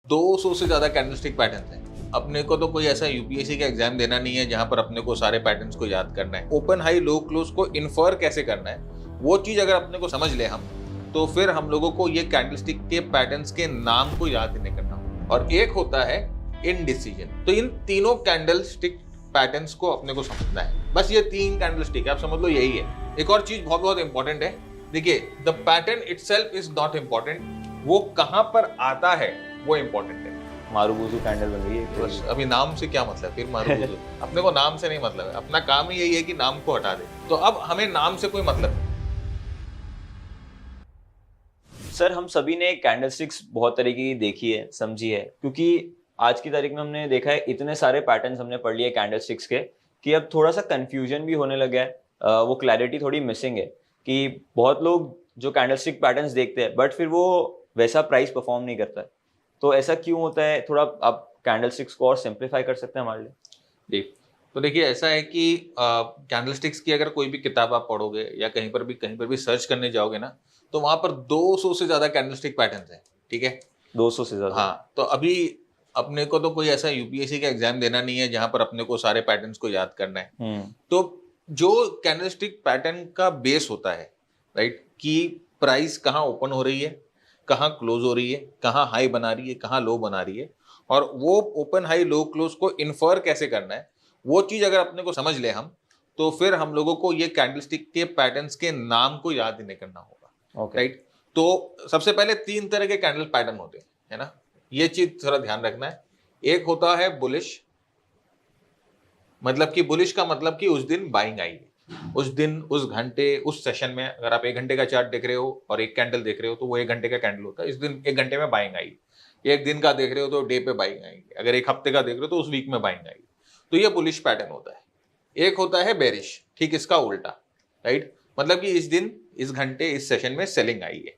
200 से ज्यादा candlestick patterns हैं। अपने को तो कोई ऐसा यूपीएससी का एग्जाम देना नहीं है जहां पर अपने को सारे पैटर्न्स को याद करना है। ओपन हाई लो क्लोज को इन्फर कैसे करना है, वो चीज अगर अपने को समझ ले हम, तो फिर हम लोगों को ये कैंडलस्टिक के पैटर्न्स के नाम को याद नहीं करना होगा। और एक होता है इनडिसीजन। तो इन तीनों कैंडलस्टिक पैटर्न्स को अपने को समझना है। बस ये 3 कैंडलस्टिक है, आप समझ लो यही है। एक और चीज बहुत बहुत इंपॉर्टेंट है, देखिए the pattern itself is not important, वो कहां पर आता है वो इंपॉर्टेंट है। मारुबुजू कैंडल बन गई है। बस अभी नाम से क्या मतलब, फिर मारुबुजू अपने को नाम से नहीं मतलब है, अपना काम ही यही है कि नाम को हटा दे। तो अब हमें नाम से कोई मतलब नहीं। सर हम सभी ने कैंडलस्टिक्स बहुत तरीके की देखी है, समझी है, क्योंकि आज की तारीख में हमने देखा है इतने सारे पैटर्न्स हमने पढ़ लिए कैंडलस्टिक्स के कि अब थोड़ा सा कंफ्यूजन भी होने लगा है। वो क्लैरिटी थोड़ी मिसिंग है कि बहुत लोग जो कैंडलस्टिक पैटर्न्स देखते हैं बट फिर वो वैसा प्राइस परफॉर्म नहीं करता है। तो ऐसा क्यों होता है, थोड़ा आप कैंडलस्टिक्स को और सिंप्लीफाई कर सकते हैं हमारे लिए? जी, तो देखिए ऐसा है कि कैंडलस्टिक्स की अगर कोई भी किताब आप पढ़ोगे या कहीं पर भी सर्च करने जाओगे ना, तो वहां पर 200 से ज्यादा कैंडलस्टिक पैटर्न्स हैं। ठीक है, 200 से ज्यादा। हाँ, तो अभी अपने को तो कोई ऐसा यूपीएससी का एग्जाम देना नहीं है जहां पर अपने को सारे पैटर्न्स को याद करना है। तो जो कैंडलस्टिक पैटर्न का बेस होता है, राइट, कि प्राइस कहाँ ओपन हो रही है, कहाँ क्लोज हो रही है, कहाँ हाई बना रही है, कहाँ लो बना रही है, और वो ओपन हाई लो क्लोज को इन्फर कैसे करना है, वो चीज अगर अपने को समझ ले हम, तो फिर हम लोगों को ये कैंडलस्टिक के पैटर्न्स के नाम को याद ही नहीं करना होगा। राइट, तो सबसे पहले 3 तरह के कैंडल पैटर्न होते हैं, है ना, ये चीज थोड़ा ध्यान रखना है। एक होता है बुलिश, मतलब कि बुलिश का मतलब कि उस दिन बाइंग आई है, उस दिन, उस घंटे, उस सेशन में। अगर आप 1 घंटे का चार्ट देख रहे हो और एक कैंडल देख रहे हो तो वो 1 घंटे का कैंडल होता है, इस दिन 1 घंटे में बाइंग आई। एक दिन का देख रहे हो तो डे पे बाइंग आएगी, अगर 1 हफ्ते का देख रहे हो तो उस वीक में बाइंग आएगी। तो ये बुलिश पैटर्न होता है। एक होता है बेरिश, ठीक इसका उल्टा, राइट, मतलब कि इस दिन, इस घंटे, इस सेशन में सेलिंग आई है।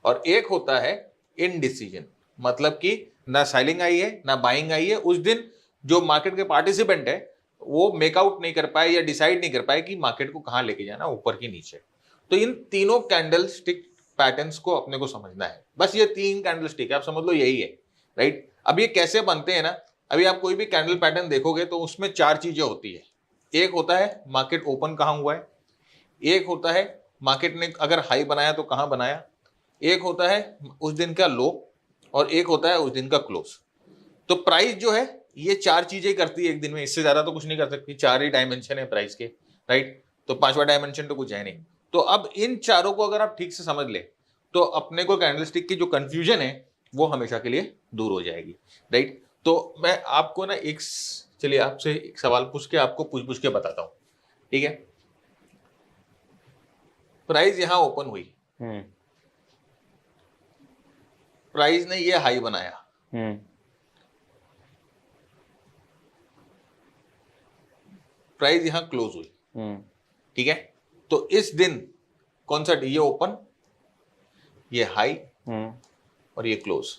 और एक होता है इनडिसीजन, मतलब कि ना सेलिंग आई है ना बाइंग आई है, उस दिन जो मार्केट के पार्टिसिपेंट है वो मेकआउट नहीं कर पाए या डिसाइड नहीं कर पाए कि मार्केट को कहां लेके जाना, ऊपर की नीचे। तो इन तीनों कैंडल स्टिक पैटर्न्स को अपने को समझना है। बस ये 3 कैंडल स्टिक है, आप समझ लो यही है। राइट, अब ये कैसे बनते हैं ना, अभी आप कोई भी कैंडल पैटर्न देखोगे तो उसमें 4 चीजें होती है। एक होता है मार्केट ओपन कहां हुआ है, एक होता है मार्केट ने अगर हाई बनाया तो कहां बनाया, एक होता है उस दिन का लो, और एक होता है उस दिन का क्लोज। तो प्राइस जो है ये 4 चीजें करती है एक दिन में, इससे ज्यादा तो कुछ नहीं कर सकती। 4 ही डायमेंशन है प्राइस के, राइट, तो 5वां डायमेंशन तो कुछ है नहीं। तो अब इन चारों को अगर आप ठीक से समझ ले तो अपने को कैंडलस्टिक की जो कंफ्यूजन है वो हमेशा के लिए दूर हो जाएगी। राइट, तो मैं आपको ना चलिए आपसे एक सवाल पूछ के आपको पूछ के बताता हूं। ठीक है, प्राइस यहां ओपन हुई, प्राइस ने ये हाई बनाया, प्राइस यहां क्लोज हुई। ठीक है, तो इस दिन कौन सा, ये ओपन, ये हाई, और ये क्लोज,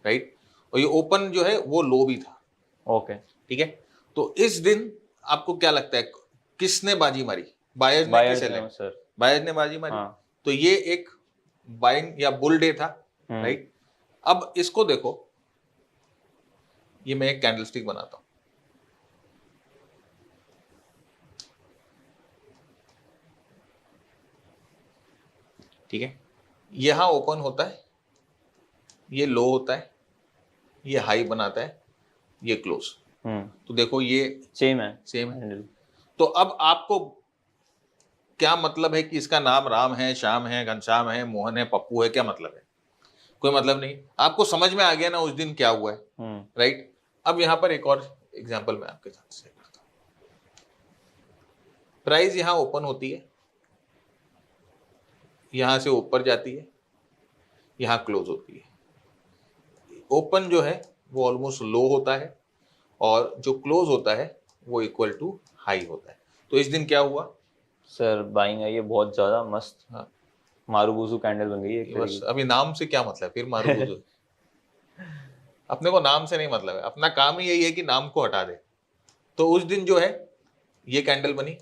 राइट, और ये ओपन जो है वो लो भी था। ओके, ठीक है, तो इस दिन आपको क्या लगता है किसने बाजी मारी, बायर्स ने कि सेलर? सर बायर्स ने बाजी मारी। हाँ। तो ये एक बाइंग या बुल डे था। राइट, अब इसको देखो, ये मैं एक कैंडलस्टिक बनाता हूं। ठीक है, यहां ओपन होता है, ये लो होता है, ये हाई बनाता है, ये क्लोज। तो देखो ये सेम है, सेम है। तो अब आपको क्या मतलब है कि इसका नाम राम है, श्याम है, घनश्याम है, मोहन है, पप्पू है, क्या मतलब है? कोई मतलब नहीं। आपको समझ में आ गया ना उस दिन क्या हुआ है। राइट, अब यहां पर एक और एग्जांपल मैं आपके साथ शेयर करता हूं। प्राइस यहां ओपन होती है, यहां से ऊपर जाती है, यहां क्लोज होती है। ओपन जो है वो ऑलमोस्ट लो होता है और जो क्लोज होता है वो इक्वल टू हाई होता है। तो इस दिन क्या हुआ सर? बाइंग आई है बहुत ज्यादा मस्त। हाँ, मारुबुजू कैंडल बन गई है। बस अभी नाम से क्या मतलब, फिर मारुबुजू अपने को नाम से नहीं मतलब है, अपना काम ही यही है कि नाम को हटा दे। तो उस दिन जो है ये कैंडल बनी।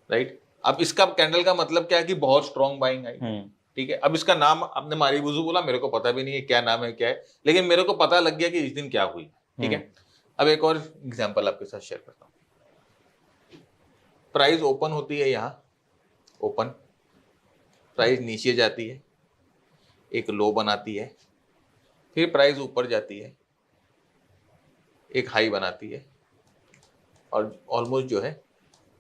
राइट, अब इसका कैंडल का मतलब क्या है कि बहुत स्ट्रॉन्ग बाइंग आई। ठीक है, अब इसका नाम आपने मारीबुजू बोला, मेरे को पता भी नहीं है क्या नाम है क्या है, लेकिन मेरे को पता लग गया कि इस दिन क्या हुई, ठीक है। अब एक और एग्जांपल आपके साथ शेयर करता हूँ। प्राइस ओपन होती है यहाँ, ओपन, प्राइस नीचे जाती है, एक लो बनाती है, फिर प्राइस ऊपर जाती है, एक हाई बनाती है, और ऑलमोस्ट जो है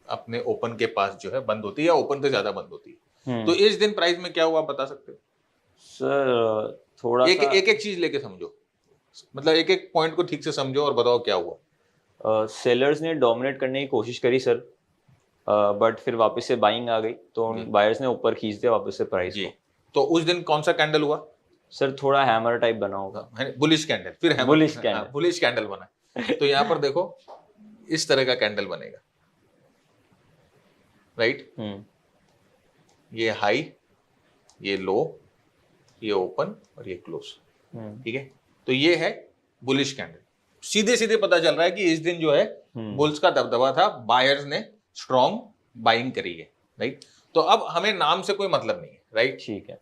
अपने ओपन के पास जो है बंद होती है, या ओपन से ज्यादा बंद होती है। तो इस दिन प्राइस में क्या हुआ बता सकते हो? सर थोड़ा एक सा एक चीज लेके समझो, मतलब एक एक पॉइंट को ठीक से समझो और बताओ क्या हुआ। सेलर्स ने डोमिनेट करने की कोशिश करी सर, बट फिर वापस से बाइंग आ गई, तो बायर्स ने ऊपर खींच दिया वापस से प्राइस जी, को। तो उस दिन कौन सा कैंडल हुआ? सर थोड़ा हैमर टाइप बना होगा, बुलिश कैंडल, फिर hammer, bullish candle. Bullish candle बना। तो यहाँ पर देखो इस तरह का कैंडल बनेगा, राइट। ये हाई, ये लो, ये ओपन और ये क्लोज, ठीक है। तो ये है बुलिश कैंडल। सीधे सीधे पता चल रहा है कि इस दिन जो है बुल्स का दबदबा था, बायर्स ने स्ट्रॉन्ग बाइंग करी है, राइट। तो अब हमें नाम से कोई मतलब नहीं है, राइट। ठीक है।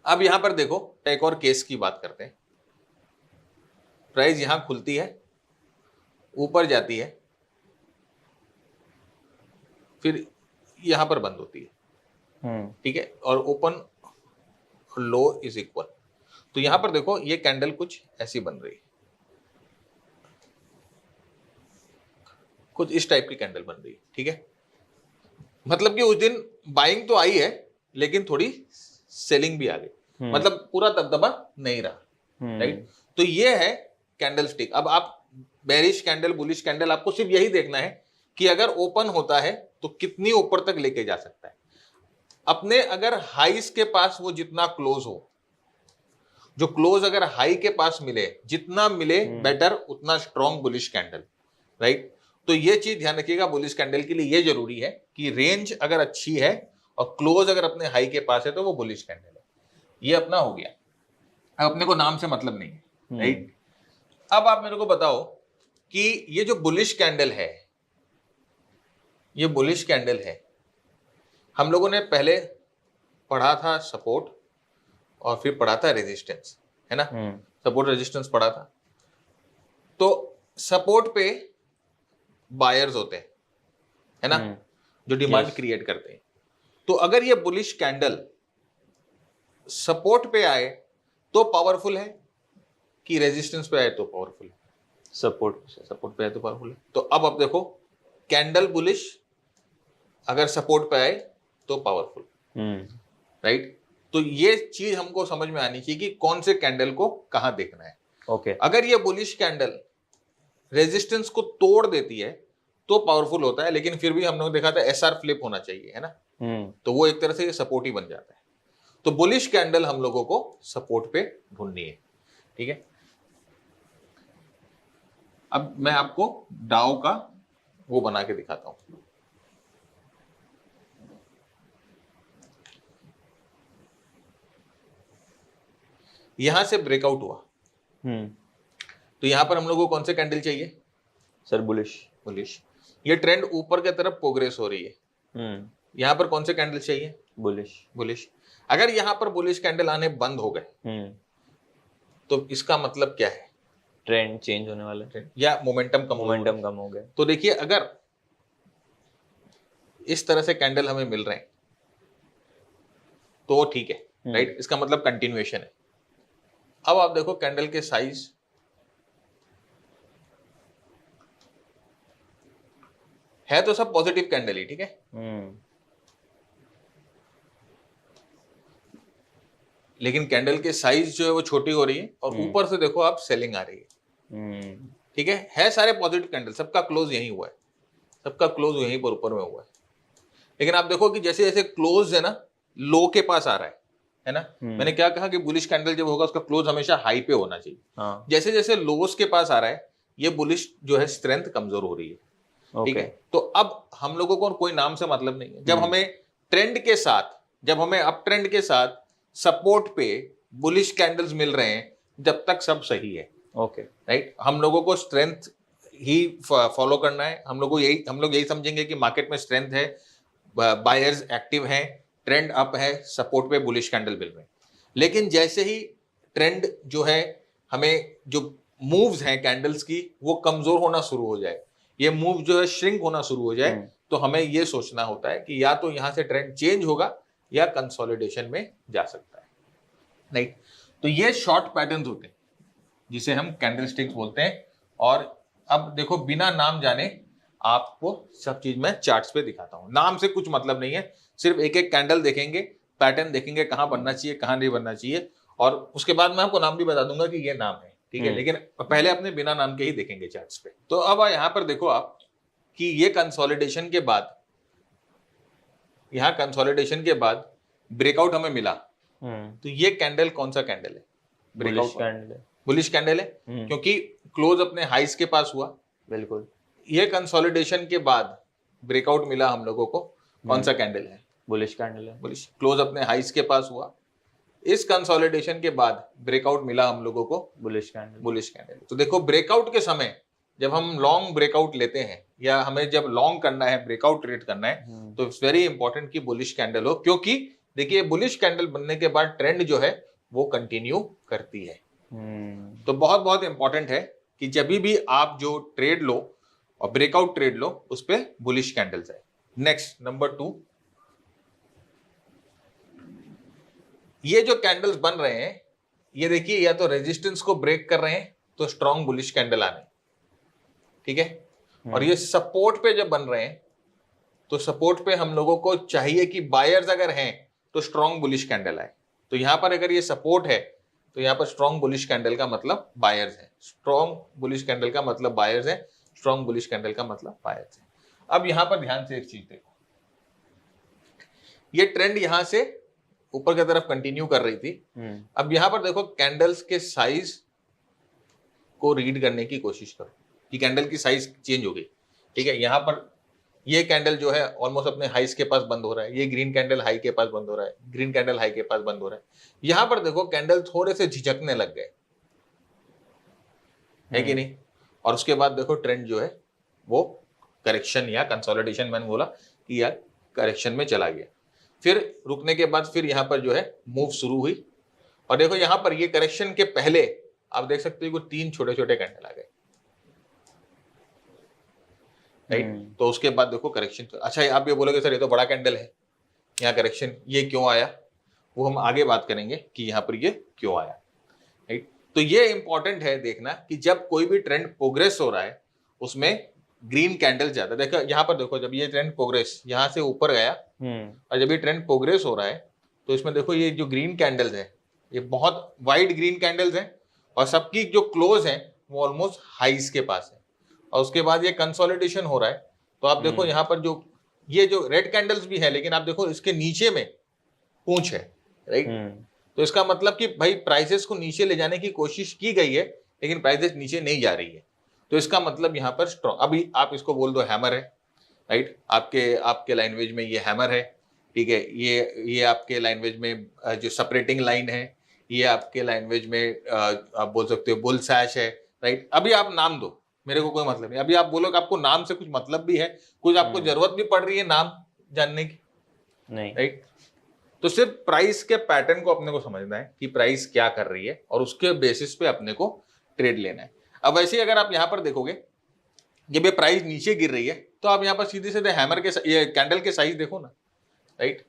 अब यहां पर देखो एक और केस की बात करते हैं। प्राइस यहां खुलती है, ऊपर जाती है, फिर यहां पर बंद होती है, ठीक है, और ओपन लो इज इक्वल। तो यहां पर देखो ये कैंडल कुछ ऐसी बन रही है, कुछ इस टाइप की कैंडल बन रही है, ठीक है। मतलब कि उस दिन बाइंग तो आई है, लेकिन थोड़ी सेलिंग भी आ गई, मतलब पूरा दबदबा नहीं रहा, राइट। तो ये है कैंडल स्टिक। अब आप बेरिश कैंडल, बुलिश कैंडल, आपको सिर्फ यही देखना है कि अगर ओपन होता है तो कितनी ऊपर तक लेके जा सकता है। अपने अगर हाईस के पास वो जितना क्लोज हो, जो क्लोज अगर हाई के पास मिले, जितना मिले बेटर, उतना स्ट्रॉन्ग बुलिश कैंडल, राइट। तो ये चीज ध्यान रखिएगा, बुलिश कैंडल के लिए ये जरूरी है कि रेंज अगर अच्छी है और क्लोज अगर अपने हाई के पास है तो वो बुलिश कैंडल है। ये अपना हो गया। अब अपने को नाम से मतलब नहीं है, राइट। अब आप मेरे को बताओ कि ये जो बुलिश कैंडल है, ये बुलिश कैंडल है, हम लोगों ने पहले पढ़ा था सपोर्ट और फिर पढ़ा था रेजिस्टेंस, है ना। सपोर्ट रेजिस्टेंस पढ़ा था। तो सपोर्ट पे बायर्स होते हैं, है ना, जो डिमांड क्रिएट करते हैं। तो अगर ये बुलिश कैंडल सपोर्ट पे आए तो पावरफुल है, कि रेजिस्टेंस पे आए तो पावरफुल है? सपोर्ट पे आए तो पावरफुल है। तो अब देखो कैंडल बुलिश अगर सपोर्ट पे आए तो पावरफुल, राइट। तो ये चीज हमको समझ में आनी चाहिए कि कौन से कैंडल को कहां देखना है। ओके। अगर ये बुलिश कैंडल रेजिस्टेंस को तोड़ देती है तो पावरफुल होता है, लेकिन फिर भी हम लोग देखा था एसआर फ्लिप होना चाहिए, है ना। तो वो एक तरह से सपोर्ट ही बन जाता है। तो बुलिश कैंडल हम लोगों को सपोर्ट पे ढूंढनी है, ठीक है। अब मैं आपको डाउ का वो बना के दिखाता हूं। यहां से ब्रेकआउट हुआ, तो यहां पर हम लोगों को कौन से कैंडल चाहिए? Sir bullish. बुलिश। ये ट्रेंड ऊपर की तरफ प्रोग्रेस हो रही है, यहां पर कौन से कैंडल चाहिए? बुलिश। बुलिश। अगर यहां पर बुलिश कैंडल आने बंद हो गए तो इसका मतलब क्या है? ट्रेंड चेंज होने वाला है, या मोमेंटम कम हो गया। तो देखिए अगर इस तरह से कैंडल हमें मिल रहे हैं तो ठीक है, राइट, इसका मतलब कंटिन्यूएशन है। अब आप देखो कैंडल के साइज, है तो सब पॉजिटिव कैंडल ही, ठीक है। लेकिन कैंडल के साइज जो है वो छोटी हो रही है, और ऊपर से देखो आप सेलिंग आ रही है, ठीक है सारे पॉजिटिव कैंडल, सबका क्लोज यही हुआ है, सबका क्लोज यहीं पर ऊपर में हुआ है। लेकिन आप देखो कि जैसे जैसे क्लोज है ना, लो के पास आ रहा है ना। मैंने क्या कहा कि बुलिश कैंडल जब होगा उसका क्लोज हमेशा हाई पे होना चाहिए। जैसे जैसे लोस के पास आ रहा है, ये बुलिश जो है स्ट्रेंथ कमजोर हो रही है, ठीक है। तो अब हम लोगों को कोई नाम से मतलब नहीं है। जब हमें ट्रेंड के साथ, जब हमें अप ट्रेंड के साथ सपोर्ट पे बुलिश कैंडल्स मिल रहे हैं, जब तक सब सही है, ओके, राइट। हम लोगों को स्ट्रेंथ ही फॉलो करना है। हम लोग यही समझेंगे कि मार्केट में स्ट्रेंथ है, बायर्स एक्टिव हैं, ट्रेंड अप है, सपोर्ट पे बुलिश कैंडल मिल रहे हैं। लेकिन जैसे ही ट्रेंड जो है, हमें जो मूव्स हैं कैंडल्स की वो कमजोर होना शुरू हो जाए, ये मूव जो है श्रिंक होना शुरू हो जाए, तो हमें ये सोचना होता है कि या तो यहां से ट्रेंड चेंज होगा या कंसोलिडेशन में जा सकता है, राइट। तो ये शॉर्ट पैटर्न्स होते हैं जिसे हम कैंडलस्टिक्स बोलते हैं। और अब देखो, बिना नाम जाने आपको सब चीज मैं चार्ट्स पे दिखाता हूं। नाम से कुछ मतलब नहीं है, सिर्फ एक एक कैंडल देखेंगे, पैटर्न देखेंगे, कहां बनना चाहिए कहां नहीं बनना चाहिए, और उसके बाद मैं आपको नाम भी बता दूंगा कि ये नाम है, ठीक है। लेकिन पहले अपने बिना नाम के ही देखेंगे चार्ट्स पे। तो अब यहां पर देखो आप कि ये कंसोलिडेशन के बाद, यहां कंसोलिडेशन के बाद ब्रेकआउट हमें मिला, तो ये कैंडल कौन सा कैंडल है? बुलिश कैंडल है। बुलिश कैंडल है, क्योंकि क्लोज अपने हाइस के पास हुआ। बिल्कुल। ये कंसोलिडेशन के बाद ब्रेकआउट मिला हम लोगों को, कौन सा कैंडल है? बुलिश कैंडल है। बुलिश, क्लोज अपने हाइस के पास हुआ, इस कंसोलिडेशन के बाद ब्रेकआउट मिला हम लोगों को, बुलिश कैंडल। Bullish candle. तो देखो, ब्रेकआउट के समय जब हम लॉन्ग ब्रेकआउट लेते हैं या हमें जब लॉन्ग करना है, ब्रेकआउट ट्रेड करना है, तो इट्स वेरी इंपॉर्टेंट कि बुलिश कैंडल हो, क्योंकि देखिए बुलिश कैंडल बनने के बाद ट्रेंड जो है वो कंटिन्यू करती है। तो बहुत बहुत इंपॉर्टेंट है कि जब भी आप जो ट्रेड लो और ब्रेकआउट ट्रेड लो, उस पे बुलिश कैंडल्स है। नेक्स्ट, नंबर 2, ये जो कैंडल्स बन रहे हैं, ये देखिए या तो रेजिस्टेंस को ब्रेक कर रहे हैं तो स्ट्रॉन्ग बुलिश कैंडल आने, ठीक है। और ये सपोर्ट पे जब बन रहे हैं तो सपोर्ट पे हम लोगों को चाहिए कि बायर्स अगर हैं तो स्ट्रॉन्ग बुलिश कैंडल आए। तो यहां पर अगर ये सपोर्ट है तो यहां पर स्ट्रॉन्ग बुलिश कैंडल का मतलब बायर्स है, स्ट्रॉन्ग बुलिश कैंडल का मतलब बायर्स है, स्ट्रॉन्ग बुलिश कैंडल का मतलब बायर्स है। अब यहां पर ध्यान से एक चीज देखो, ये ट्रेंड यहां से ऊपर की तरफ कंटिन्यू कर रही थी। अब यहां पर देखो, कैंडल्स के साइज को रीड करने की कोशिश करो कि कैंडल की साइज चेंज हो गई, ठीक है। यहां पर ये कैंडल जो है ऑलमोस्ट अपने हाइस के पास बंद हो रहा है, ये ग्रीन कैंडल हाई के पास बंद हो रहा है, ग्रीन कैंडल हाई के पास बंद हो रहा है। यहां पर देखो कैंडल थोड़े से झिझकने लग गए, है कि नहीं। और उसके बाद देखो ट्रेंड जो है वो करेक्शन या कंसोलिडेशन, मैंने बोला कि यार करेक्शन में चला गया। फिर रुकने के बाद फिर यहाँ पर जो है मूव शुरू हुई, और देखो यहाँ पर ये करेक्शन के पहले आप देख सकते हो कि 3 छोटे छोटे कैंडल आ गए, राइट। तो उसके बाद देखो करेक्शन। अच्छा, आप ये बोलोगे सर ये तो बड़ा कैंडल है, यहाँ करेक्शन ये क्यों आया, वो हम आगे बात करेंगे कि यहाँ पर ये क्यों आया, राइट। तो ये इंपॉर्टेंट है देखना कि जब कोई भी ट्रेंड प्रोग्रेस हो रहा है उसमें ग्रीन कैंडल ज्यादा। देखो यहाँ पर देखो, जब ये ट्रेंड प्रोग्रेस यहाँ से ऊपर गया और जब ये ट्रेंड प्रोग्रेस हो रहा है तो इसमें देखो ये जो ग्रीन कैंडल्स हैं ये बहुत वाइड ग्रीन कैंडल्स हैं, और सबकी जो क्लोज है वो ऑलमोस्ट हाइस के पास है। और उसके बाद ये कंसोलिडेशन हो रहा है, तो आप देखो यहाँ पर जो ये जो रेड कैंडल्स भी है, लेकिन आप देखो इसके नीचे में पूंछ है, राइट। तो इसका मतलब कि भाई प्राइसेस को नीचे ले जाने की कोशिश की गई है, लेकिन प्राइसेस नीचे नहीं जा रही है। तो इसका मतलब यहाँ पर स्ट्रॉन्ग, अभी आप इसको बोल दो हैमर है, राइट। आपके लैंग्वेज में ये हैमर है, ठीक है। ये आपके लैंग्वेज में जो सेपरेटिंग लाइन है, ये आपके लैंग्वेज में आप बोल सकते हो बुल सैश है, राइट। अभी आप नाम दो, मेरे को कोई मतलब नहीं। अभी आप बोलो कि आपको नाम से कुछ मतलब भी है, कुछ आपको जरूरत भी पड़ रही है नाम जानने की, नहीं, राइट। तो सिर्फ प्राइस के पैटर्न को अपने को समझना है कि प्राइस क्या कर रही है, और उसके बेसिस पे अपने को ट्रेड लेना है। अब वैसे ही अगर आप यहाँ पर देखोगे, जब ये प्राइस नीचे गिर रही है तो आप यहाँ पर सीधे सीधे हैमर के ये कैंडल के साइज देखो ना, राइट।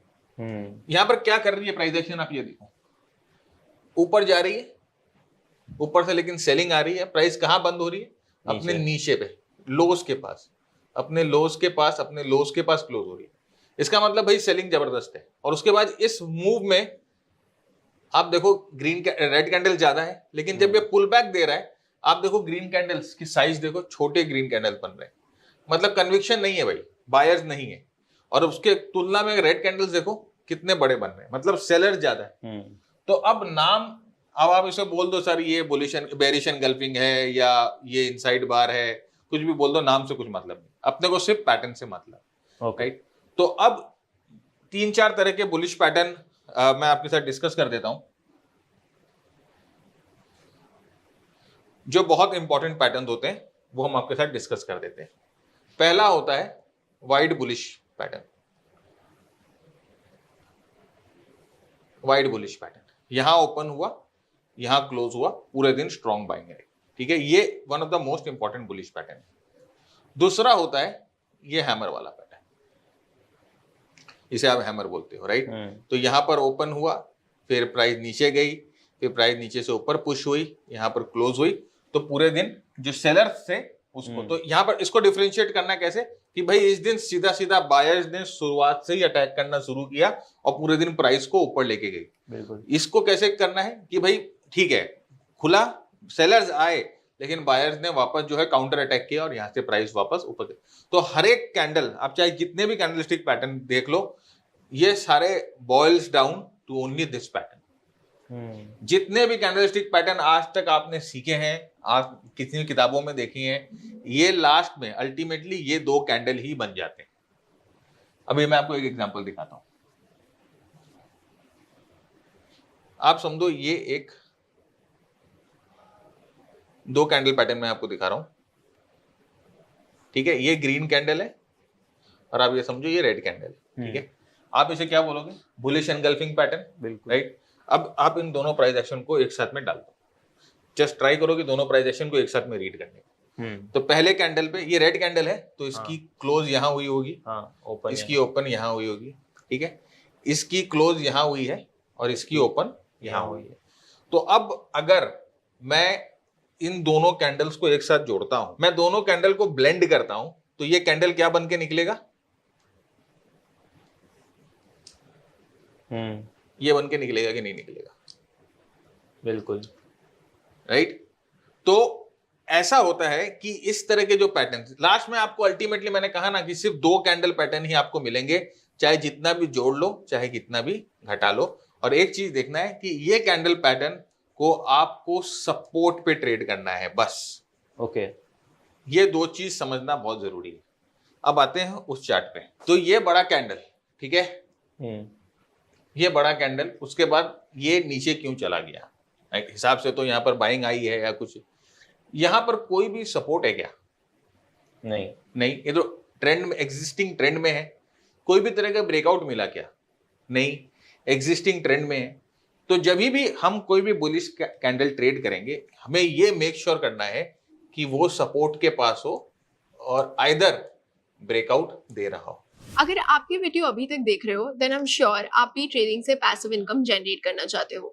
यहाँ पर क्या कर रही है प्राइस एक्शन, आप ये देखो, ऊपर जा रही है ऊपर से, लेकिन सेलिंग आ रही है। प्राइस कहाँ बंद हो रही है? अपने नीचे पे, लोस के पास, अपने लोस के पास क्लोज हो रही है। इसका मतलब भाई सेलिंग जबरदस्त है। और उसके बाद इस मूव में आप देखो रेड कैंडल ज्यादा है, लेकिन जब ये पुल बैक दे रहा है आप देखो ग्रीन कैंडल्स की साइज देखो, छोटे ग्रीन कैंडल बन रहे हैं, मतलब कन्विक्शन नहीं है भाई, बायर्स नहीं है। और उसके तुलना में रेड कैंडल्स देखो कितने बड़े बन रहे हैं, मतलब सेलर ज्यादा है। तो अब अब आप इसे बोल दो सर ये बुलिशन बेरिश एनगल्फिंग है या ये इनसाइड बार है, कुछ भी बोल दो, नाम से कुछ मतलब नहीं, अपने को सिर्फ पैटर्न से मतलब, राइट। तो अब 3-4 तरह के बुलिश पैटर्न मैं आपके साथ डिस्कस कर देता हूं, जो बहुत इंपॉर्टेंट पैटर्न होते हैं वो हम आपके साथ डिस्कस कर देते हैं। पहला होता है wide bullish pattern. Wide bullish pattern, यहां ओपन हुआ, यहां क्लोज हुआ, पूरे दिन स्ट्रॉन्ग बाइंग है, ठीक है। ये one of the most important bullish pattern. दूसरा होता है ये हैमर वाला पैटर्न, इसे आप हैमर बोलते हो, राइट। तो यहां पर ओपन हुआ, फिर प्राइस नीचे गई, फिर प्राइस नीचे से ऊपर पुश हुई, यहां पर क्लोज हुई, तो पूरे दिन जो सेलर्स थे उसको, तो यहां पर इसको डिफरेंशिएट करना कैसे कि भाई इस दिन सीधा सीधा बायर्स ने शुरुआत से ही अटैक करना शुरू किया और पूरे दिन प्राइस को ऊपर लेके गई। बिल्कुल। इसको कैसे करना है कि भाई ठीक है, खुला, सेलर्स आए, लेकिन बायर्स ने वापस जो है काउंटर अटैक किया और यहां से प्राइस वापस ऊपर गई। तो हर एक कैंडल, आप चाहे जितने भी कैंडलस्टिक पैटर्न देख लो, ये सारे boils down to only this pattern. जितने भी कैंडलस्टिक पैटर्न आज तक आपने सीखे हैं, आप कितनी किताबों में देखी हैं, ये लास्ट में अल्टीमेटली ये दो कैंडल ही बन जाते हैं। अभी मैं आपको एक एग्जांपल दिखाता हूं। आप समझो ये एक दो कैंडल पैटर्न मैं आपको दिखा रहा हूं, ठीक है। ये ग्रीन कैंडल है और आप ये समझो ये रेड कैंडल है, ठीक है। आप इसे क्या बोलोगे? बुलिश एनगल्फिंग पैटर्न, बिल्कुल, राइट। अब आप इन दोनों प्राइस एक्शन को एक साथ में डाल दो, जस्ट ट्राई करो कि दोनों प्राइस एक्शन को एक साथ में रीड करने। तो पहले कैंडल पे ये रेड कैंडल है, तो इसकी क्लोज यहां हुई होगी, ओपन, इसकी ओपन यहां हुई होगी, ठीक है। इसकी क्लोज यहां हुई है और इसकी ओपन यहां हुई है। तो अब अगर मैं इन दोनों कैंडल्स को एक साथ जोड़ता हूं, मैं दोनों कैंडल को ब्लेंड करता हूं, तो ये कैंडल क्या बन के निकलेगा? ये बन के निकलेगा कि नहीं निकलेगा? बिल्कुल, राइट। तो ऐसा होता है कि इस तरह के जो पैटर्न लास्ट में आपको अल्टीमेटली, मैंने कहा ना कि सिर्फ दो कैंडल पैटर्न ही आपको मिलेंगे, चाहे जितना भी जोड़ लो, चाहे कितना भी घटा लो। और एक चीज देखना है कि ये कैंडल पैटर्न को आपको सपोर्ट पे ट्रेड करना है, बस। ओके, ये दो चीज समझना बहुत जरूरी है। अब आते हैं उस चार्ट पे। तो ये बड़ा कैंडल, ठीक है, ये बड़ा कैंडल, उसके बाद ये नीचे क्यों चला गया? एक हिसाब से तो यहाँ पर बाइंग आई है या कुछ, यहाँ पर कोई भी सपोर्ट है क्या? नहीं, ये तो ट्रेंड में, एग्जिस्टिंग ट्रेंड में है। कोई भी तरह का ब्रेकआउट मिला क्या? नहीं, एग्जिस्टिंग ट्रेंड में है। तो जब भी हम कोई भी बुलिश कैंडल ट्रेड करेंगे, हमें ये मेक श्योर करना है कि वो सपोर्ट के पास हो और आइदर ब्रेकआउट दे रहा हो। अगर आप ये वीडियो अभी तक देख रहे हो देन आई एम श्योर आप भी ट्रेडिंग से पैसिव इनकम जनरेट करना चाहते हो।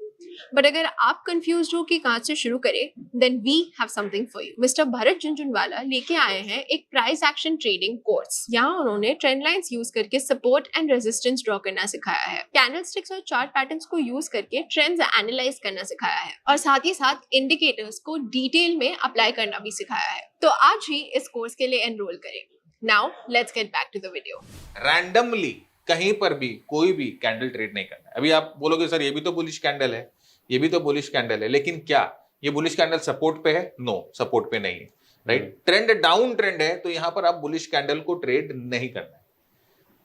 बट अगर आप कंफ्यूज हो कि कहां से शुरू करें, then we have something for you. Mister Bharat Jhunjhunwala लेके आए हैं एक प्राइस एक्शन ट्रेडिंग कोर्स। यहाँ उन्होंने ट्रेंड लाइंस यूज करके सपोर्ट एंड रेजिस्टेंस ड्रॉ करना सिखाया है, कैंडलस्टिक्स और चार्ट पैटर्न्स को यूज करके ट्रेंड्स एनालाइज करना सिखाया है, और साथ ही साथ इंडिकेटर्स को डिटेल में अप्लाई करना भी सिखाया है। तो आज ही इस कोर्स के लिए एनरोल करें। Now let's get back to the video. Randomly कहीं पर भी कोई भी कैंडल ट्रेड नहीं करना है। अभी आप बोलोगे सर ये भी तो बुलिश कैंडल है, ये भी तो बुलिश कैंडल है, लेकिन क्या ये बुलिश कैंडल सपोर्ट पे है? नो, सपोर्ट पे नहीं है, राइट। ट्रेंड डाउन ट्रेंड है, तो यहां पर आप बुलिश कैंडल को ट्रेड नहीं करना है।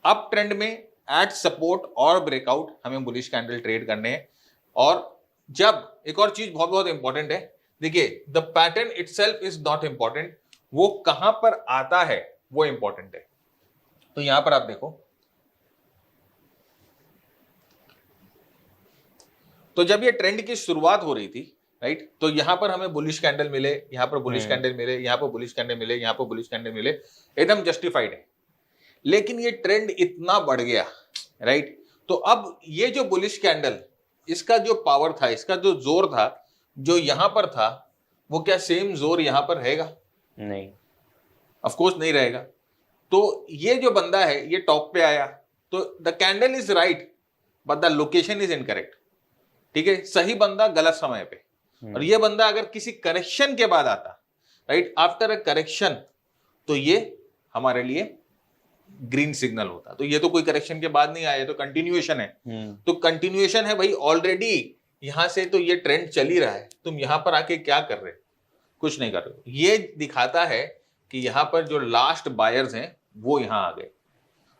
अप ट्रेंड में एट सपोर्ट और ब्रेकआउट हमें बुलिश कैंडल ट्रेड करने हैं। और जब एक और चीज बहुत बहुत इंपॉर्टेंट है, देखिए the pattern itself is not important, वो कहां पर आता है वो इंपॉर्टेंट है। तो यहां पर आप देखो, तो जब ये ट्रेंड की शुरुआत हो रही थी, राइट, तो यहां पर हमें बुलिश कैंडल मिले, यहां पर बुलिश कैंडल मिले, यहां पर बुलिश कैंडल मिले, यहां पर बुलिश कैंडल मिले, एकदम जस्टिफाइड है। लेकिन ये ट्रेंड इतना बढ़ गया, राइट, तो अब ये जो बुलिश कैंडल, इसका जो पावर था, इसका जो जोर था, जो यहां पर था, वो क्या सेम जोर यहां पर रहेगा? नहीं, ऑफ कोर्स नहीं रहेगा। तो ये जो बंदा है ये टॉप पे आया, तो the candle is right but the location is incorrect, ठीक है। सही बंदा गलत समय पे। और ये बंदा अगर किसी करेक्शन के बाद आता, राइट, आफ्टर अ करेक्शन, तो ये हमारे लिए ग्रीन सिग्नल होता। तो ये तो कोई करेक्शन के बाद नहीं आया, तो कंटिन्यूएशन है। तो कंटिन्यूएशन है भाई, ऑलरेडी यहां से तो ये ट्रेंड चल ही रहा है, तुम यहां पर आके क्या कर रहे हो? कुछ नहीं कर रहे हो। ये दिखाता है कि यहां पर जो लास्ट बायर्स हैं वो यहां आ गए।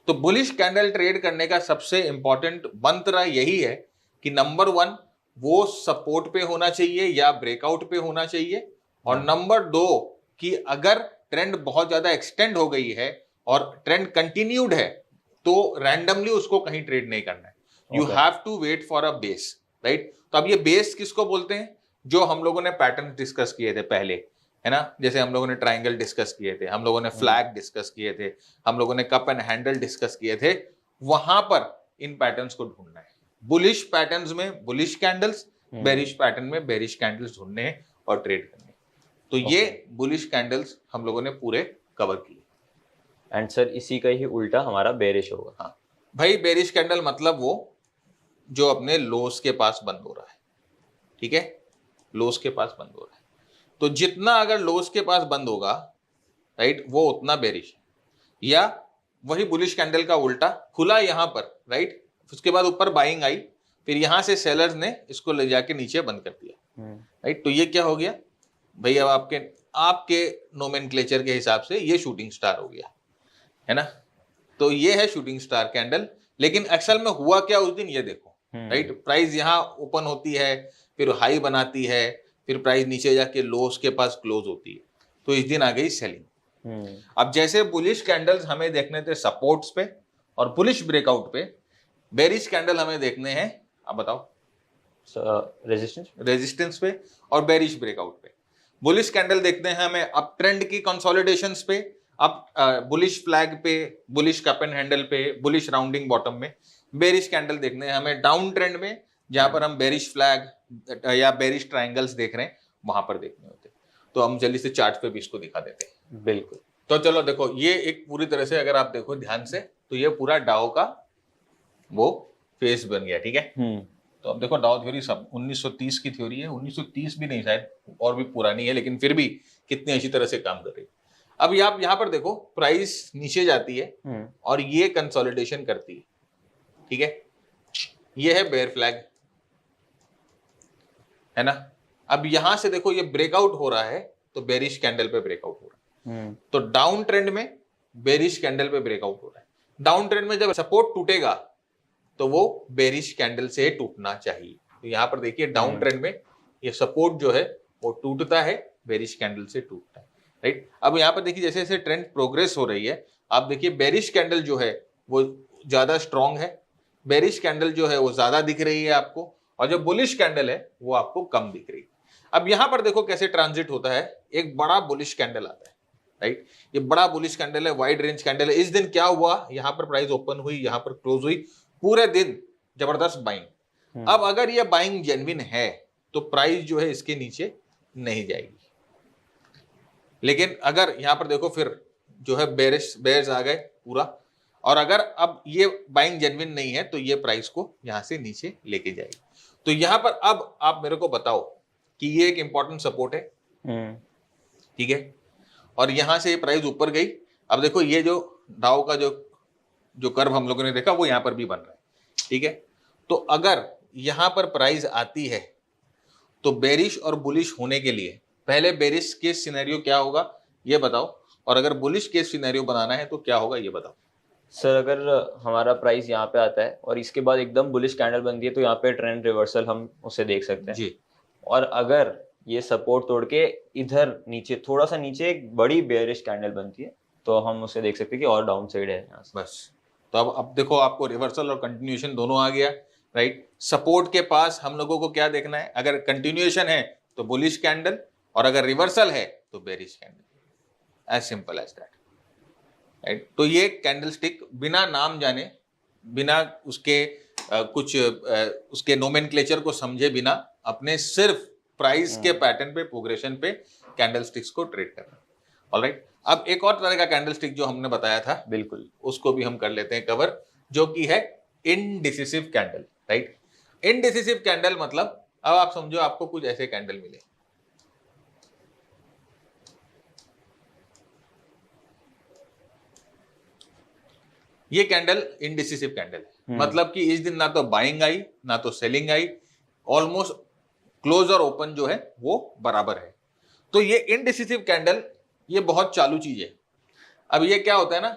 तो बुलिश कैंडल ट्रेड करने का सबसे इंपॉर्टेंट मंत्र यही है कि नंबर 1 वो सपोर्ट पे होना चाहिए या ब्रेकआउट पे होना चाहिए, और नंबर 2 कि अगर ट्रेंड बहुत ज्यादा एक्सटेंड हो गई है और ट्रेंड कंटिन्यूड है, तो रैंडमली उसको कहीं ट्रेड नहीं करना है। You Okay. Have to wait for a base, right? तो अब ये बेस किसको बोलते हैं? जो हम लोगों ने पैटर्न डिस्कस किए थे पहले, है ना? जैसे हम लोगों ने ट्राइंगल डिस्कस किए थे, हम लोगों ने फ्लैग डिस्कस किए थे, हम लोगों ने कप एंड हैंडल डिस्कस किए थे, वहां पर इन पैटर्न्स को ढूंढना है। बुलिश पैटर्न्स में बुलिश कैंडल्स, बेरिश पैटर्न में बेरिश कैंडल्स ढूंढने हैं और ट्रेड करने हैं। तो ये बुलिश कैंडल्स हम लोगों ने पूरे कवर किए। एंड सर इसी का ही उल्टा हमारा बेरिश होगा। हाँ भाई, बेरिश कैंडल मतलब वो जो अपने लोस के पास बंद हो रहा है, ठीक है? लोस के पास बंद हो रहा है, तो जितना अगर लोस के पास बंद होगा, राइट, वो उतना बेरिश है। या वही बुलिश कैंडल का उल्टा, खुला यहां पर, राइट, उसके बाद ऊपर बाइंग आई, फिर यहां से सेलर्स ने इसको ले जाके नीचे बंद कर दिया, राइट? तो ये क्या हो गया भाई? अब आपके नोमेनक्लेचर के हिसाब से ये शूटिंग स्टार हो गया, है ना? तो ये है शूटिंग स्टार कैंडल। लेकिन एक्चुअल में हुआ क्या उस दिन, ये देखो, राइट? प्राइस यहाँ ओपन होती है, फिर हाई बनाती है, फिर प्राइस नीचे जाके लोस के पास क्लोज होती है, तो इस दिन आ गई सेलिंग। अब जैसे बुलिश कैंडल्स हमें देखने थे सपोर्ट्स पे और बुलिश ब्रेकआउट पे, बेरिश कैंडल हमें देखने हैं, अब बताओ, रेजिस्टेंस पे और बेरिश ब्रेकआउट पे। बुलिश कैंडल देखते हैं हमें अप ट्रेंड की कंसोलिडेशंस पे, अप बुलिश फ्लैग पे, बुलिश कप एंड हैंडल पे, बुलिश राउंडिंग बॉटम में। बेरिश कैंडल देखने हैं हमें डाउन ट्रेंड में, जहां पर हम बेरिश फ्लैग या बेरिश ट्रायंगल्स देख रहे हैं, वहां पर देखने होते हैं। तो हम जल्दी से चार्ट पे भी इसको दिखा देते हैं। बिल्कुल। तो चलो देखो, ये एक पूरी तरह से अगर आप देखो ध्यान से, तो ये पूरा डाउ का वो फेस बन गया, ठीक है? तो अब देखो, डाउ थ्योरी सब 1930 की थ्योरी है, 1930 भी नहीं शायद, और भी पुरानी है, लेकिन फिर भी कितनी अच्छी तरह से काम कर रही है। अब आप यहाँ पर देखो, प्राइस नीचे जाती है और ये कंसोलिडेशन करती है, ठीक है? ये है बेयर फ्लैग, है ना? अब यहां से देखो, ये ब्रेकआउट हो रहा है, तो बेरिश कैंडल पे ब्रेकआउट हो रहा है। तो डाउन ट्रेंड में बेरिश कैंडल पे ब्रेकआउट हो रहा है। डाउन ट्रेंड में जब सपोर्ट टूटेगा, तो वो बेरिश कैंडल से टूटना चाहिए। तो यहां पर देखिए, डाउन ट्रेंड में ये सपोर्ट जो है वो टूटता है, बेरिश कैंडल से टूटता है, राइट? अब यहाँ पर देखिए, जैसे जैसे ट्रेंड प्रोग्रेस हो रही है, आप देखिए बेरिश कैंडल जो है वो ज्यादा स्ट्रॉन्ग है, बेरिश कैंडल जो है वो ज्यादा दिख रही है आपको, और जो बुलिश कैंडल है वो आपको कम दिख रही है। अब यहाँ पर देखो कैसे ट्रांजिट होता है, एक बड़ा बुलिश कैंडल आता है, राइट? ये बड़ा बुलिश कैंडल है, वाइड रेंज कैंडल है। इस दिन क्या हुआ, यहाँ पर प्राइस ओपन हुई, यहाँ पर क्लोज हुई, पूरे दिन जबरदस्त बाइंग। अब अगर ये बाइंग जेन्युइन है, तो प्राइस जो है इसके नीचे नहीं जाएगी। लेकिन अगर यहाँ पर देखो, फिर जो है बेयर्स आ गए पूरा, और अगर अब ये बाइंग जेन्युइन नहीं है, तो ये प्राइस को यहाँ से नीचे लेके जाएगी। तो यहाँ पर अब आप मेरे को बताओ कि ये एक इंपॉर्टेंट सपोर्ट है, ठीक है? और यहां से ये प्राइस ऊपर गई। अब देखो, ये जो डाउ का जो कर्व हम लोगों ने देखा, वो यहाँ पर भी बन रहा है, ठीक है? तो अगर यहां पर प्राइस आती है, तो बेरिश और बुलिश होने के लिए पहले बेरिश केस सिनेरियो क्या होगा ये बताओ, और अगर बुलिश केस सिनेरियो बनाना है तो क्या होगा ये बताओ। सर अगर हमारा प्राइस यहाँ पे आता है और इसके बाद एकदम बुलिश कैंडल बनती है, तो यहाँ पे ट्रेंड रिवर्सल हम उसे देख सकते हैं जी। और अगर ये सपोर्ट तोड़ के इधर नीचे, थोड़ा सा नीचे एक बड़ी बेयरिश कैंडल बनती है, तो हम उसे देख सकते हैं कि और डाउन साइड है यहाँ से। बस, तो अब देखो, आपको रिवर्सल और कंटिन्यूएशन दोनों आ गया, राइट? सपोर्ट के पास हम लोगों को क्या देखना है, अगर कंटिन्यूएशन है तो बुलिश कैंडल, और अगर रिवर्सल है तो bearish candle, as simple as that, right? तो ये कैंडल स्टिक बिना नाम जाने, बिना उसके उसके नोमेनक्लेचर को समझे बिना, अपने सिर्फ प्राइस के पैटर्न पे, प्रोग्रेशन पे कैंडल स्टिक्स को ट्रेड करना। ऑलराइट, अब एक और तरह का कैंडल स्टिक जो हमने बताया था, बिल्कुल, उसको भी हम कर लेते हैं कवर, जो कि है indecisive candle, right? Indecisive candle मतलब, अब आप समझो आपको कुछ ऐसे कैंडल मिले, ये कैंडल इनडिसिसिव कैंडल है। मतलब कि इस दिन ना तो बाइंग आई ना तो सेलिंग आई, ऑलमोस्ट क्लोज और ओपन जो है वो बराबर है। तो ये इनडिसिसिव कैंडल, ये बहुत चालू चीज है। अब ये क्या होता है ना,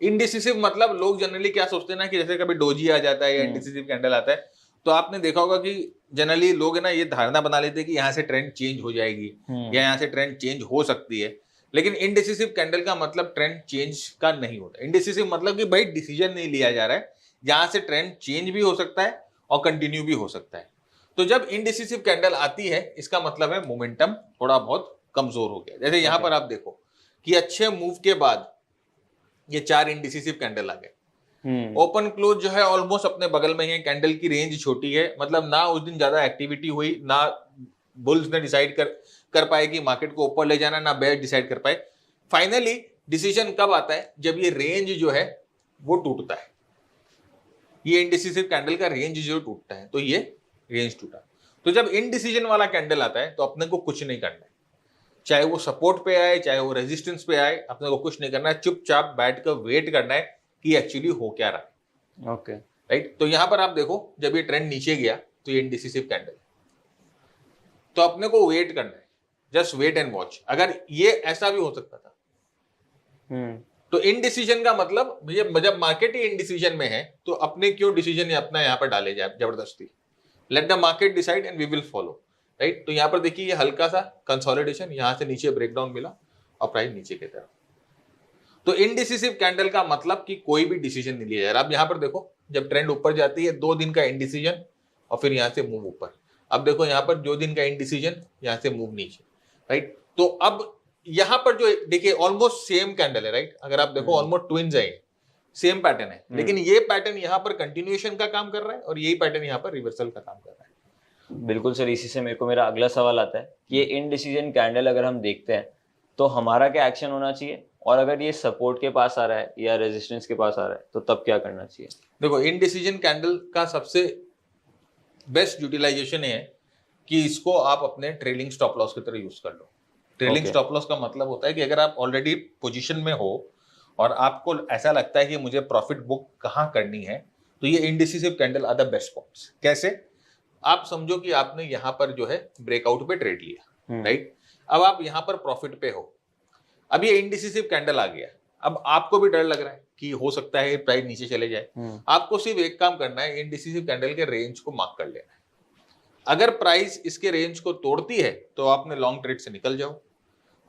इनडिसिसिव मतलब लोग जनरली क्या सोचते हैं ना, कि जैसे कभी डोजी आ जाता है या इनडिसिसिव कैंडल आता है, तो आपने देखा होगा कि जनरली लोग है ना ये धारणा बना लेते हैं कि यहाँ से ट्रेंड चेंज हो जाएगी या यहाँ से ट्रेंड चेंज हो सकती है। लेकिन इनडिसिसिव कैंडल का मतलब ट्रेंड चेंज का नहीं होता। इनडिसिसिव मतलब कि भाई डिसीजन नहीं लिया जा रहा है, यहाँ से ट्रेंड चेंज भी हो सकता है और कंटिन्यू भी हो सकता है। तो जब इनडिसिसिव कैंडल आती है इसका मतलब है मोमेंटम थोड़ा बहुत कमजोर हो गया। जैसे यहाँ पर आप देखो कि अच्छे मूव के बाद ये 4 इनडिसिसिव कैंडल आ गए। ओपन क्लोज जो है ऑलमोस्ट अपने बगल में है, कैंडल की रेंज छोटी है, मतलब ना उस दिन ज्यादा एक्टिविटी हुई, ना बुल्स ने डिसाइड कर पाए कि मार्केट को ऊपर ले जाना, ना बेयर डिसाइड कर पाए। फाइनली डिसीजन कब आता है? जब ये रेंज जो है वो टूटता है। ये इनडिसिसिव कैंडल का रेंज जो टूटता है, तो ये रेंज टूटा। तो जब इनडिसीजन वाला कैंडल आता है तो अपने को कुछ नहीं करना है, चाहे वो सपोर्ट पे आए चाहे वो रेजिस्टेंस पे आए, अपने को कुछ नहीं करना है, चुपचाप बैठ कर वेट करना है कि एक्चुअली हो क्या रहा है। Okay, right. तो यहां पर आप देखो जब ये ट्रेंड नीचे गया तो ये इनडिसिसिव कैंडल, तो अपने को वेट करना है, जस्ट वेट एंड वॉच। अगर ये ऐसा भी हो सकता था, तो इनडिसीजन का मतलब जब मार्केट ही इनडिसीजन में है तो अपने क्यों डिसीजन अपना यहाँ पर डाले जाए जबरदस्ती। Let the market decide and we will follow. Right. तो यहाँ पर देखिए ये हल्का सा कंसोलिडेशन, यहां से नीचे ब्रेकडाउन मिला और प्राइस नीचे की तरफ। तो इनडिसिसिव कैंडल का मतलब कि कोई भी डिसीजन नहीं लिया जा रहा। अब यहाँ पर देखो जब ट्रेंड ऊपर जाती है 2 दिन का इनडिसीजन और फिर यहाँ से मूव ऊपर। अब देखो यहाँ पर 2 दिन का इनडिसीजन, यहाँ से मूव नीचे। राइट। तो अब यहाँ पर जो देखिए ऑलमोस्ट सेम कैंडल है। राइट। अगर आप देखो ऑलमोस्ट ट्विन्स है, सेम पैटर्न है, लेकिन ये पैटर्न यहाँ पर कंटिन्यूएशन का काम कर रहा है और यही पैटर्न यहाँ पर रिवर्सल का काम कर रहा है। बिल्कुल सर, इसी से मेरे को मेरा अगला सवाल आता है कि ये इनडिसीजन कैंडल अगर हम देखते हैं तो हमारा क्या एक्शन होना चाहिए, और अगर ये सपोर्ट के पास आ रहा है या रेजिस्टेंस के पास आ रहा है तो तब क्या करना चाहिए? देखो इनडिसीजन कैंडल का सबसे बेस्ट यूटिलाइजेशन है कि इसको आप अपने ट्रेलिंग स्टॉप लॉस की तरह यूज कर लो। ट्रेलिंग स्टॉप लॉस का मतलब होता है कि अगर आप ऑलरेडी पोजीशन में हो और आपको ऐसा लगता है कि मुझे प्रॉफिट बुक कहाँ करनी है, तो ये indecisive candle are the best spots. कैसे? आप समझो कि आपने यहाँ पर जो है ब्रेकआउट पे ट्रेड लिया। राइट। अब आप यहाँ पर प्रॉफिट पे हो, अब ये इनडिसिसिव कैंडल आ गया, अब आपको भी डर लग रहा है कि हो सकता है प्राइस नीचे चले जाए। आपको सिर्फ एक काम करना है, इनडिसिसिव कैंडल के रेंज को मार्क कर लेना है। अगर प्राइस इसके रेंज को तोड़ती है तो आपने लॉन्ग ट्रेड से निकल जाओ,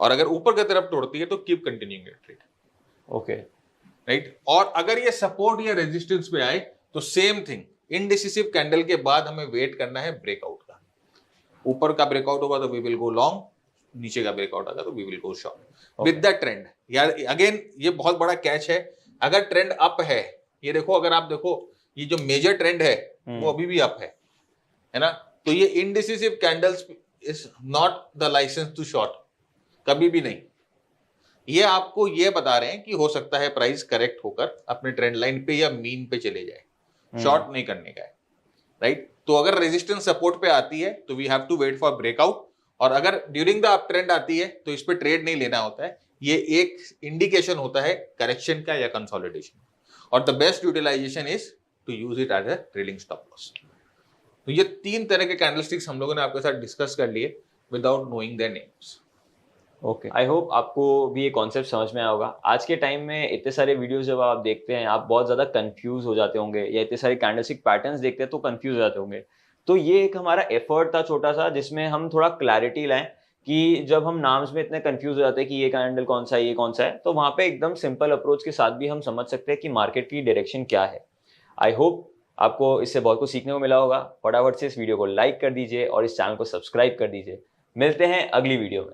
और अगर ऊपर की तरफ तोड़ती है तो keep continuing your trade. Okay, right. और अगर ये सपोर्ट या रेजिस्टेंस पे आए तो सेम थिंग, इनडिसिसिव कैंडल के बाद हमें वेट करना है ब्रेकआउट का। ऊपर का ब्रेकआउट होगा तो वी विल गो लॉन्ग, नीचे का ब्रेकआउट आएगा तो we will go short with the trend. यार अगेन ये बहुत बड़ा कैच है, अगर ट्रेंड अप है, ये देखो अगर आप देखो ये जो मेजर ट्रेंड है वो अभी भी अप है ना, तो ये indecisive candles is not the licence to short, कभी भी नहीं। ये आपको ये बता रहे हैं कि हो सकता है प्राइस करेक्ट होकर अपने ट्रेंड लाइन पे या मीन पे चले जाए, शॉर्ट नहीं करने का है। राइट। तो अगर रेजिस्टेंस सपोर्ट पे आती है तो we have to wait for breakout, और अगर ड्यूरिंग द अप ट्रेंड आती है तो इस पे ट्रेड नहीं लेना होता है। ये एक इंडिकेशन होता है करेक्शन का या कंसोलिडेशन, और the best utilisation is to use it as a trailing stop loss. तो ये 3 तरह के कैंडलस्टिक्स हम लोगों ने आपके साथ डिस्कस कर लिए without knowing their names. Okay, I hope आपको भी ये कॉन्सेप्ट समझ में आया होगा। आज के टाइम में इतने सारे वीडियोस जब आप देखते हैं आप बहुत ज़्यादा कंफ्यूज हो जाते होंगे, या इतने सारे कैंडलस्टिक पैटर्न्स देखते हैं तो कंफ्यूज हो जाते होंगे। तो ये एक हमारा एफर्ट था छोटा सा, जिसमें हम थोड़ा क्लैरिटी लाएं कि जब हम नाम्स में इतने कंफ्यूज हो जाते हैं कि ये कैंडल कौन सा है ये कौन सा है, तो वहाँ पे एकदम सिंपल अप्रोच के साथ भी हम समझ सकते हैं कि मार्केट की डायरेक्शन क्या है। आई होप आपको इससे बहुत कुछ सीखने को मिला होगा। फटाफट से इस वीडियो को लाइक कर दीजिए और इस चैनल को सब्सक्राइब कर दीजिए। मिलते हैं अगली वीडियो में।